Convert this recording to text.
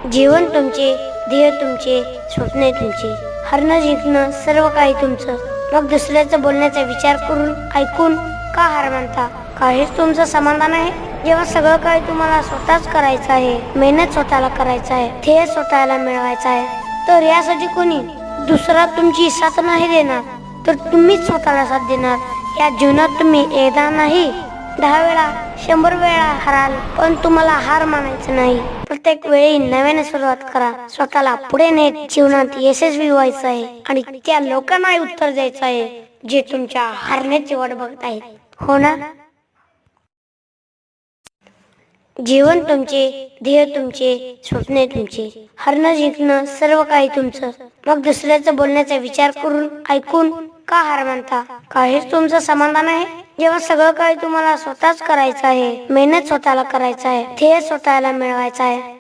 जीवन तुमचे, ध्येय तुमचे, स्वप्ने तुमचे, हरणं जिंकणं सर्व काही तुमचं. मग दुसऱ्याचं बोलण्याचा विचार करून ऐकून का हार मानता? का हेच तुमचं समाधान आहे? जेव्हा सगळं काही तुम्हाला स्वतःच करायचं आहे, मेहनत स्वतःला करायचं आहे, ध्येय स्वतःला मिळवायचं आहे, तर यासाठी कोणी दुसरा तुमची साथ नाही देणार, तर तुम्हीच स्वतःला साथ देणार. या जीवनात तुम्ही एकदा नाही 10 वेळा 100 वेळा हाराल, पण तुम्हाला हार मानायचं नाही. प्रत्येक वेळी नव्याने सुरुवात करा. स्वतःला पुढे नेत जीवनात यशस्वी व्हायचं आहे आणि त्या लोकांना उत्तर द्यायचं आहे जे तुमच्या हारण्याची वाट बघत आहेत. हो ना? जीवन तुमचे, ध्येय तुमचे, स्वप्ने तुमचे, हरणं जिंकणं सर्व काही तुमचं. मग दुसऱ्याचं बोलण्याचा विचार करून ऐकून का हार मानता? का हेच तुमचं समाधान आहे? जेव्हा सगळं काही तुम्हाला स्वतःच करायचं आहे, मेहनत स्वतःला करायचं आहे, ध्येय स्वतःला मिळवायचं आहे,